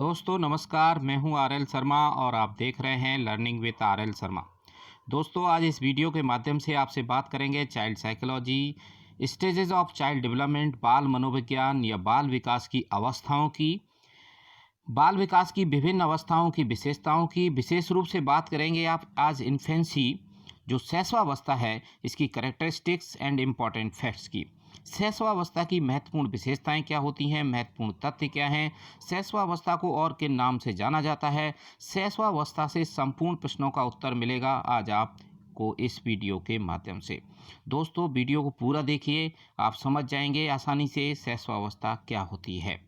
दोस्तों नमस्कार, मैं हूं आर एल शर्मा और आप देख रहे हैं learning with R L Sharma. दोस्तों आज इस वीडियो के माध्यम से आपसे बात करेंगे child psychology, stages of child development, बाल मनोविज्ञान या बाल विकास की अवस्थाओं की, बाल विकास की विभिन्न अवस्थाओं की विशेषताओं की विशेष रूप से बात करेंगे आप आज इन्फेंसी जो शैशवावस्था है इसकी कैरेक्टरिस्टिक्स एंड इम्पॉर्टेंट फैक्ट्स की। शैशवावस्था की महत्वपूर्ण विशेषताएं क्या होती हैं, महत्वपूर्ण तथ्य क्या हैं, शैशवावस्था को और किन नाम से जाना जाता है, शैशवावस्था से संपूर्ण प्रश्नों का उत्तर मिलेगा आज आपको इस वीडियो के माध्यम से। दोस्तों वीडियो को पूरा देखिए, आप समझ जाएंगे आसानी से शैशवावस्था क्या होती है।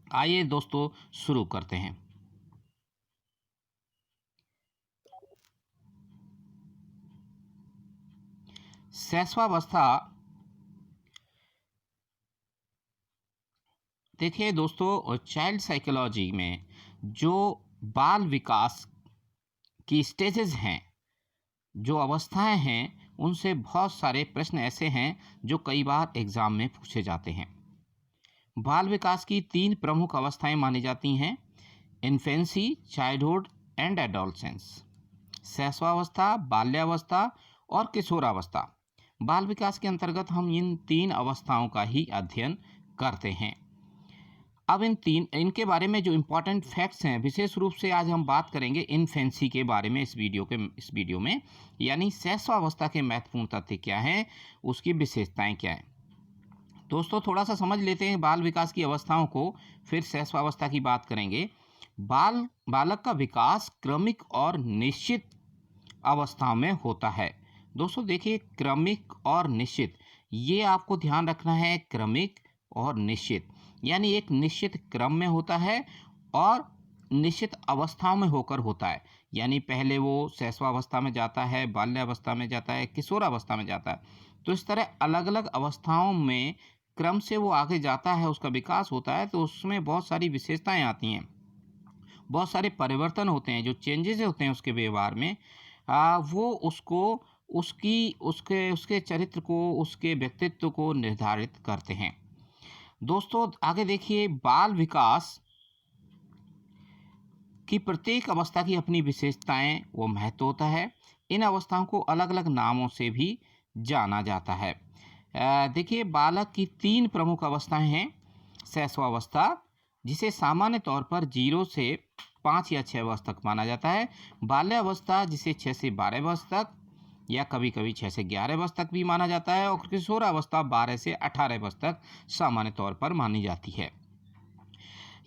आइए दोस्तों शुरू करते हैं। शैशवावस्था, देखिए दोस्तों चाइल्ड साइकोलॉजी में जो बाल विकास की स्टेजेस हैं, जो अवस्थाएं हैं, उनसे बहुत सारे प्रश्न ऐसे हैं जो कई बार एग्जाम में पूछे जाते हैं। बाल विकास की तीन प्रमुख अवस्थाएं मानी जाती हैं: इन्फेंसी, चाइल्डहुड एंड एडोलसेंस। शैशवावस्था, बाल्यावस्था और किशोरावस्था। बाल विकास के अंतर्गत हम इन तीन अवस्थाओं का ही अध्ययन करते हैं। अब इनके बारे में जो इम्पोर्टेंट फैक्ट्स हैं, विशेष रूप से आज हम बात करेंगे इन्फेंसी के बारे में इस वीडियो में, यानी शैशवावस्था के महत्वपूर्ण तथ्य क्या हैं, उसकी विशेषताएं क्या हैं। दोस्तों थोड़ा सा समझ लेते हैं बाल विकास की अवस्थाओं को, फिर शैशवावस्था की बात करेंगे। बालक का विकास क्रमिक और निश्चित अवस्थाओं में होता है। दोस्तों देखिए, क्रमिक और निश्चित, ये आपको ध्यान रखना है। क्रमिक और निश्चित यानी एक निश्चित क्रम में होता है और निश्चित अवस्थाओं में होकर होता है। यानी पहले वो शैशवावस्था में जाता है, बाल्यावस्था में जाता है, किशोरावस्था में जाता है। तो इस तरह अलग अलग अवस्थाओं में क्रम से वो आगे जाता है, उसका विकास होता है, तो उसमें बहुत सारी विशेषताएं आती हैं, बहुत सारे परिवर्तन होते हैं, जो चेंजेस होते हैं उसके व्यवहार में। वो उसको उसकी उसके उसके चरित्र को, उसके व्यक्तित्व को निर्धारित करते हैं। दोस्तों आगे देखिए, बाल विकास की प्रत्येक अवस्था की अपनी विशेषताएं व महत्व होता है। इन अवस्थाओं को अलग अलग नामों से भी जाना जाता है। देखिए, बालक की तीन प्रमुख अवस्थाएं हैं। शैशवावस्था, जिसे सामान्य तौर पर 0 से 5 या 6 वर्ष तक माना जाता है। बाल्यावस्था, जिसे 6 से 12 वर्ष तक या कभी कभी 6 से 11 वर्ष तक भी माना जाता है। और किशोरावस्था 12 से 18 वर्ष तक सामान्य तौर पर मानी जाती है।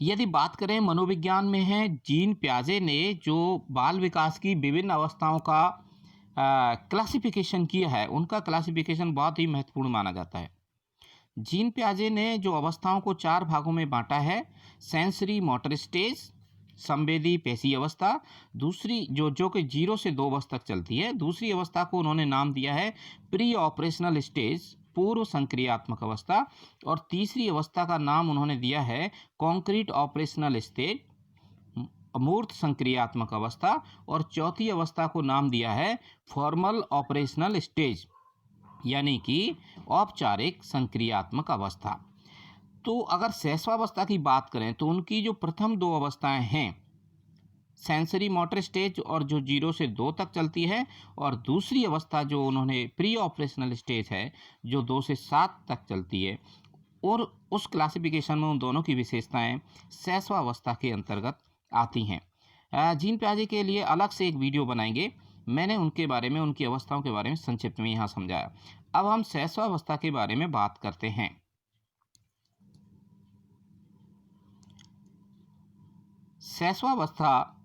यदि बात करें मनोविज्ञान में है, जीन प्याजे ने जो बाल विकास की विभिन्न अवस्थाओं का क्लासिफिकेशन किया है, उनका क्लासिफिकेशन बहुत ही महत्वपूर्ण माना जाता है। जीन प्याजे ने जो अवस्थाओं को 4 भागों में बांटा है: सेंसरी मोटर स्टेज, संवेदी पेशी अवस्था, दूसरी जो जो कि 0 से 2 वर्ष तक चलती है। दूसरी अवस्था को उन्होंने नाम दिया है प्री ऑपरेशनल स्टेज, पूर्व संक्रियात्मक अवस्था। और तीसरी अवस्था का नाम उन्होंने दिया है कॉन्क्रीट ऑपरेशनल स्टेज, अमूर्त संक्रियात्मक अवस्था। और चौथी अवस्था को नाम दिया है फॉर्मल ऑपरेशनल स्टेज, यानी कि औपचारिक संक्रियात्मक अवस्था। तो अगर शैशवावस्था की बात करें तो उनकी जो प्रथम दो अवस्थाएं हैं, सेंसरी मोटर स्टेज और जो 0 से 2 तक चलती है, और दूसरी अवस्था जो उन्होंने प्री ऑपरेशनल स्टेज है, जो 2 से 7 तक चलती है। और उस क्लासिफिकेशन में उन दोनों की विशेषताएं शैशवावस्था के अंतर्गत आती हैं। जीन प्याजे के लिए अलग से एक वीडियो बनाएंगे, मैंने उनके बारे में, उनकी अवस्थाओं के बारे में संक्षिप्त में यहाँ समझाया। अब हम शैशवावस्था के बारे में बात करते हैं। शैशवावस्था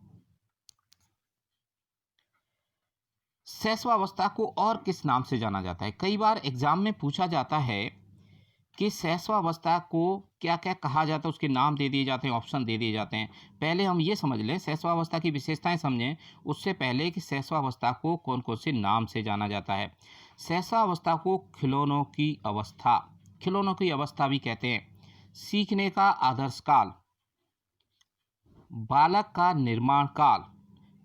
शैशवावस्था को और किस नाम से जाना जाता है? कई बार एग्जाम में पूछा जाता है कि शैशवावस्था को क्या क्या कहा जाता है, उसके नाम दे दिए जाते हैं, ऑप्शन दे दिए जाते हैं। पहले हम ये समझ लें, शैशवावस्था की विशेषताएं समझें उससे पहले कि शैशवावस्था को कौन कौन से नाम से जाना जाता है। शैशवावस्था को खिलौनों की अवस्था भी कहते हैं, सीखने का आदर्श काल, बालक का निर्माण काल,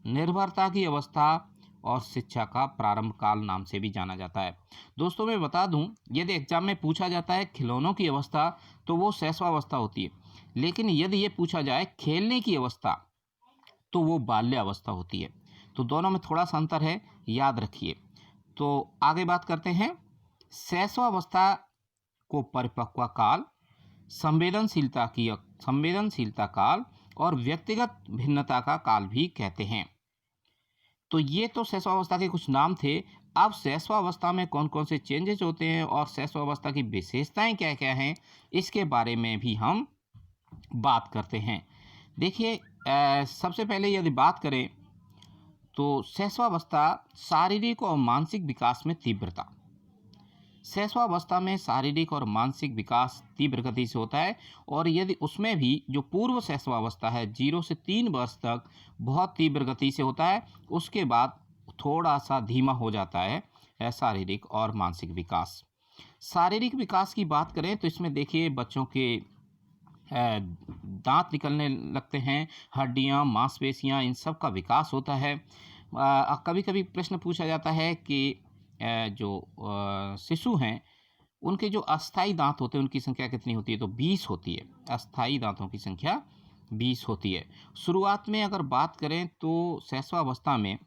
निर्भरता की अवस्था और शिक्षा का प्रारंभ काल नाम से भी जाना जाता है। दोस्तों मैं बता दूं, यदि एग्जाम में पूछा जाता है खिलौनों की अवस्था, तो वो शैशवावस्था होती है। लेकिन यदि ये पूछा जाए खेलने की अवस्था, तो वो बाल्यावस्था होती है। तो दोनों में थोड़ा सा अंतर है, याद रखिए। तो आगे बात करते हैं। शैशवावस्था को परिपक्व काल, संवेदनशीलता काल और व्यक्तिगत भिन्नता का काल भी कहते हैं। तो ये तो शैशवावस्था के कुछ नाम थे। अब शैशवावस्था में कौन कौन से चेंजेस होते हैं और शैशवावस्था की विशेषताएं क्या क्या हैं, इसके बारे में भी हम बात करते हैं। देखिए, सबसे पहले यदि बात करें तो शैशवावस्था, शारीरिक और मानसिक विकास में तीव्रता। शैशवावस्था में शारीरिक और मानसिक विकास तीव्र गति से होता है, और यदि उसमें भी जो पूर्व शैशवावस्था है 0 से 3 वर्ष तक बहुत तीव्र गति से होता है, उसके बाद थोड़ा सा धीमा हो जाता है शारीरिक और मानसिक विकास। शारीरिक विकास की बात करें तो इसमें देखिए बच्चों के दांत निकलने लगते हैं, हड्डियां, मांसपेशियां, इन सब का विकास होता है। कभी कभी प्रश्न पूछा जाता है कि जो शिशु हैं उनके जो अस्थाई दांत होते हैं उनकी संख्या कितनी होती है, तो 20 होती है। अस्थाई दांतों की संख्या 20 होती है। शुरुआत में अगर बात करें तो शैशवावस्था में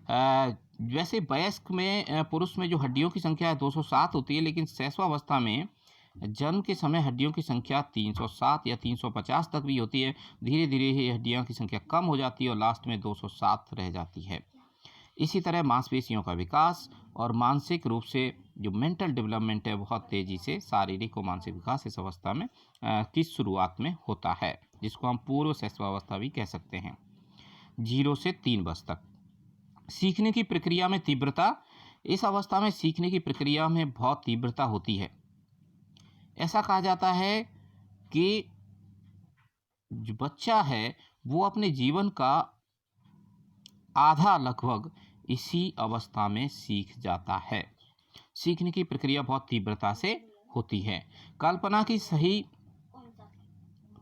वैसे वयस्क में पुरुष में जो हड्डियों की संख्या है 207 होती है, लेकिन शैशवावस्था में जन्म के समय हड्डियों की संख्या 307 या 350 तक भी होती है। धीरे धीरे ये हड्डियों की संख्या कम हो जाती है और लास्ट में 207 रह जाती है। इसी तरह मांसपेशियों का विकास और मानसिक रूप से जो मेंटल डेवलपमेंट है बहुत तेज़ी से शारीरिक और मानसिक विकास इस अवस्था में की शुरुआत में होता है, जिसको हम पूर्व शैशवावस्था भी कह सकते हैं। 0 से 3 वर्ष तक सीखने की प्रक्रिया में तीव्रता। इस अवस्था में सीखने की प्रक्रिया में बहुत तीव्रता होती है। ऐसा कहा जाता है कि जो बच्चा है वो अपने जीवन का आधा लगभग इसी अवस्था में सीख जाता है। सीखने की प्रक्रिया बहुत तीव्रता से होती है।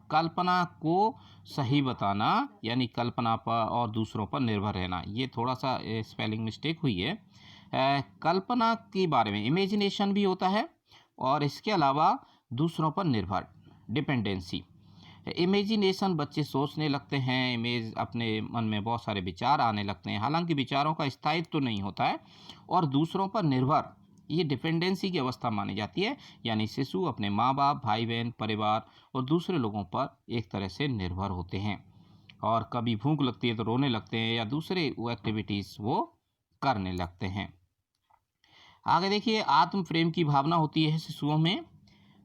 कल्पना को सही बताना, यानी कल्पना पर और दूसरों पर निर्भर रहना, ये थोड़ा सा स्पेलिंग मिस्टेक हुई है। कल्पना के बारे में इमेजिनेशन भी होता है, और इसके अलावा दूसरों पर निर्भर, डिपेंडेंसी। इमेजिनेशन, बच्चे सोचने लगते हैं, अपने मन में बहुत सारे विचार आने लगते हैं, हालांकि विचारों का स्थायित्व तो नहीं होता है। और दूसरों पर निर्भर, ये डिपेंडेंसी की अवस्था मानी जाती है, यानी शिशु अपने माँ बाप, भाई बहन, परिवार और दूसरे लोगों पर एक तरह से निर्भर होते हैं, और कभी भूख लगती है तो रोने लगते हैं या दूसरे एक्टिविटीज़ वो करने लगते हैं। आगे देखिए, आत्म प्रेम की भावना होती है शिशुओं में।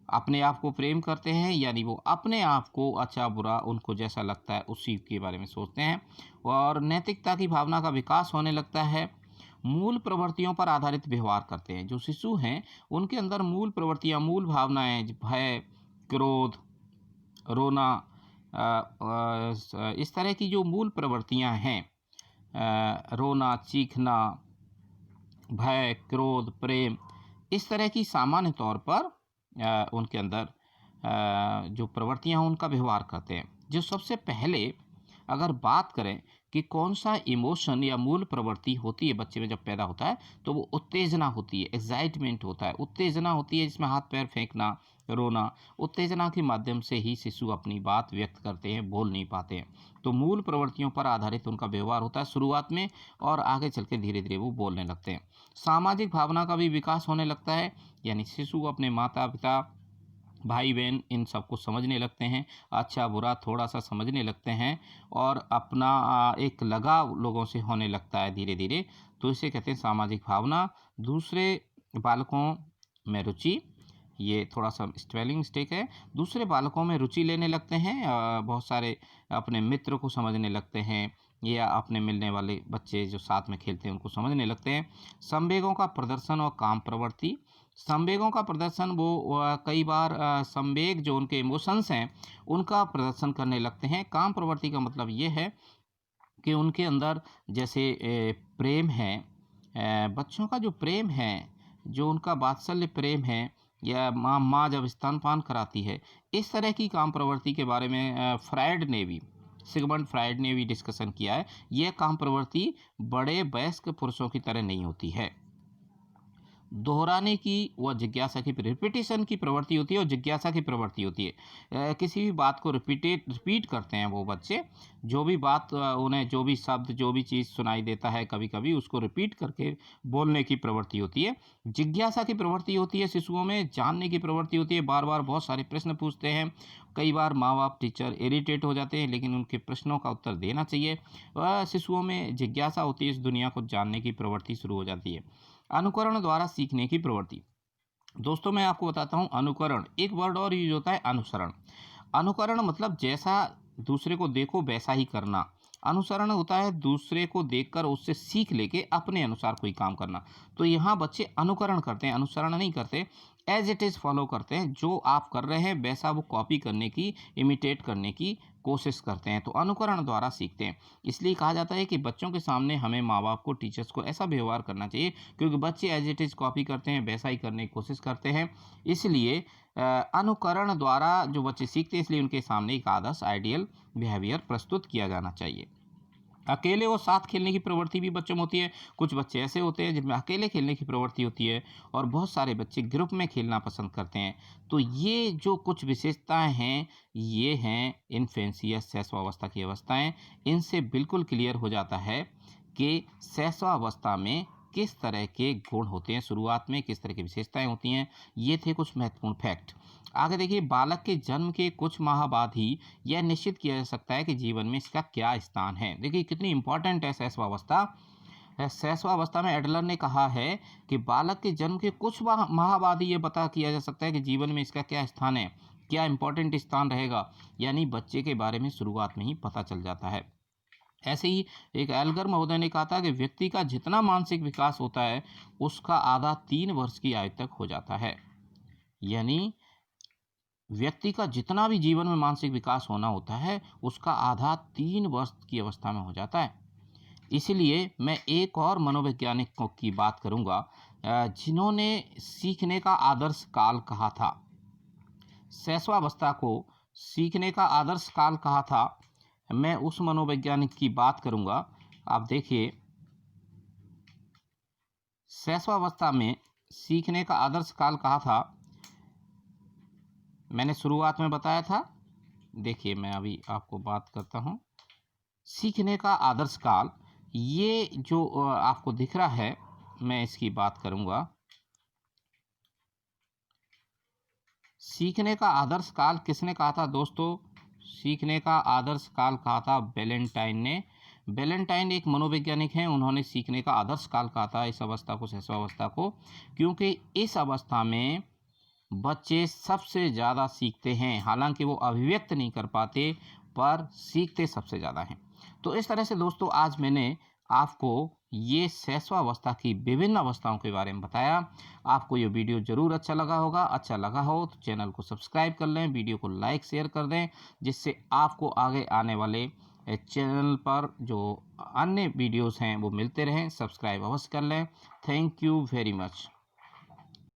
अपने आप को प्रेम करते हैं, यानी वो अपने आप को अच्छा बुरा उनको जैसा लगता है उसी के बारे में सोचते हैं। और नैतिकता की भावना का विकास होने लगता है। मूल प्रवृत्तियों पर आधारित व्यवहार करते हैं। जो शिशु हैं उनके अंदर मूल प्रवृत्तियां, मूल भावनाएं, भय, क्रोध, रोना, इस तरह की जो मूल प्रवृत्तियां हैं, रोना, चीखना, भय, क्रोध, प्रेम, इस तरह की सामान्य तौर पर उनके अंदर जो प्रवृत्तियां हैं उनका व्यवहार करते हैं। जो सबसे पहले अगर बात करें कि कौन सा इमोशन या मूल प्रवृत्ति होती है बच्चे में जब पैदा होता है, तो वो उत्तेजना होती है, एक्साइटमेंट होता है, उत्तेजना होती है, जिसमें हाथ पैर फेंकना, रोना। उत्तेजना के माध्यम से ही शिशु अपनी बात व्यक्त करते हैं, बोल नहीं पाते हैं। तो मूल प्रवृत्तियों पर आधारित उनका व्यवहार होता है शुरुआत में, और आगे चल के धीरे धीरे वो बोलने लगते हैं। सामाजिक भावना का भी विकास होने लगता है, यानी शिशु अपने माता पिता, भाई बहन, इन सबको समझने लगते हैं, अच्छा बुरा थोड़ा सा समझने लगते हैं, और अपना एक लगाव लोगों से होने लगता है धीरे धीरे। तो इसे कहते हैं सामाजिक भावना। दूसरे बालकों में रुचि, ये थोड़ा सा स्पेलिंग मिस्टेक है। दूसरे बालकों में रुचि लेने लगते हैं, बहुत सारे अपने मित्र को समझने लगते हैं, या अपने मिलने वाले बच्चे जो साथ में खेलते हैं उनको समझने लगते हैं। संवेगों का प्रदर्शन और काम प्रवृत्ति। संवेगों का प्रदर्शन, वो कई बार संवेग जो उनके इमोशंस हैं उनका प्रदर्शन करने लगते हैं। काम प्रवृत्ति का मतलब ये है कि उनके अंदर जैसे प्रेम है, बच्चों का जो प्रेम है, जो उनका वात्सल्य प्रेम है, या माँ जब स्तनपान कराती है, इस तरह की काम प्रवृत्ति के बारे में सिगमंड फ्रायड ने भी डिस्कशन किया है। यह काम प्रवृत्ति बड़े वयस्क पुरुषों की तरह नहीं होती है। दोहराने की व जिज्ञासा की रिपीटेशन की प्रवृत्ति होती है और जिज्ञासा की प्रवृत्ति होती है। किसी भी बात को रिपीट करते हैं वो बच्चे, जो भी बात उन्हें जो भी शब्द, जो भी चीज़ सुनाई देता है कभी-कभी उसको रिपीट करके बोलने की प्रवृत्ति होती है। जिज्ञासा की प्रवृत्ति होती है शिशुओं में, जानने की प्रवृत्ति होती है, बार-बार बहुत सारे प्रश्न पूछते हैं। कई बार माँ-बाप, टीचर इरिटेट हो जाते हैं, लेकिन उनके प्रश्नों का उत्तर देना चाहिए। शिशुओं में जिज्ञासा होती है, इस दुनिया को जानने की प्रवृत्ति शुरू हो जाती है। अनुकरण द्वारा सीखने की प्रवृत्ति। दोस्तों मैं आपको बताता हूँ अनुकरण, एक वर्ड और यूज होता है अनुसरण। अनुकरण मतलब जैसा दूसरे को देखो वैसा ही करना। अनुसरण होता है दूसरे को देखकर उससे सीख लेके अपने अनुसार कोई काम करना। तो यहाँ बच्चे अनुकरण करते हैं, अनुसरण नहीं करते। एज इट इज़ फॉलो करते हैं, जो आप कर रहे हैं वैसा वो कॉपी करने की, इमिटेट करने की कोशिश करते हैं। तो अनुकरण द्वारा सीखते हैं। इसलिए कहा जाता है कि बच्चों के सामने हमें माँ-बाप को, टीचर्स को ऐसा व्यवहार करना चाहिए, क्योंकि बच्चे एज इट इज़ कॉपी करते हैं, वैसा ही करने की कोशिश करते हैं। इसलिए अनुकरण द्वारा जो बच्चे सीखते हैं, इसलिए उनके सामने एक आदर्श आइडियल बिहेवियर प्रस्तुत किया जाना चाहिए। अकेले और साथ खेलने की प्रवृत्ति भी बच्चों में होती है। कुछ बच्चे ऐसे होते हैं जिनमें अकेले खेलने की प्रवृत्ति होती है और बहुत सारे बच्चे ग्रुप में खेलना पसंद करते हैं। तो ये जो कुछ विशेषताएं हैं, ये हैं इन्फेंसी या शैशवावस्था की अवस्थाएं। इनसे बिल्कुल क्लियर हो जाता है कि शैशवावस्था में किस तरह के गुण होते हैं, शुरुआत में किस तरह की विशेषताएं होती हैं। ये थे कुछ महत्वपूर्ण फैक्ट। आगे देखिए, बालक के जन्म के कुछ माह बाद ही यह निश्चित किया जा सकता है कि जीवन में इसका क्या स्थान है। देखिए कितनी इंपॉर्टेंट है शैशवावस्था। शैशवावस्था में एडलर ने कहा है कि बालक के जन्म के कुछ माह बाद ही ये पता किया जा सकता है कि जीवन में इसका क्या स्थान है, क्या इंपॉर्टेंट स्थान रहेगा। यानी बच्चे के बारे में शुरुआत में ही पता चल जाता है। ऐसे ही एक एल्गर महोदय ने कहा था कि व्यक्ति का जितना मानसिक विकास होता है उसका आधा 3 वर्ष की आयु तक हो जाता है। यानी व्यक्ति का जितना भी जीवन में मानसिक विकास होना होता है उसका आधा 3 वर्ष की अवस्था में हो जाता है। इसलिए मैं एक और मनोवैज्ञानिक की बात करूंगा जिन्होंने सीखने का आदर्श काल कहा था, शैशवावस्था को सीखने का आदर्श काल कहा था। मैं उस मनोवैज्ञानिक की बात करूंगा। आप देखिए, शैशवावस्था में सीखने का आदर्श काल कहा था, मैंने शुरुआत में बताया था। देखिए मैं अभी आपको बात करता हूँ। सीखने का आदर्श काल, ये जो आपको दिख रहा है, मैं इसकी बात करूँगा। सीखने का आदर्श काल किसने कहा था दोस्तों? सीखने का आदर्श काल कहा था बैलेंटाइन ने। बैलेंटाइन एक मनोवैज्ञानिक हैं, उन्होंने सीखने का आदर्श काल कहा था इस अवस्था को, शैशवावस्था को, क्योंकि इस अवस्था में बच्चे सबसे ज़्यादा सीखते हैं। हालांकि वो अभिव्यक्त नहीं कर पाते पर सीखते सबसे ज़्यादा हैं। तो इस तरह से दोस्तों आज मैंने आपको ये शैशवावस्था की विभिन्न अवस्थाओं के बारे में बताया। आपको ये वीडियो ज़रूर अच्छा लगा होगा। अच्छा लगा हो तो चैनल को सब्सक्राइब कर लें, वीडियो को लाइक शेयर कर दें, जिससे आपको आगे आने वाले चैनल पर जो अन्य वीडियोस हैं वो मिलते रहें। सब्सक्राइब अवश्य कर लें। Thank you very much.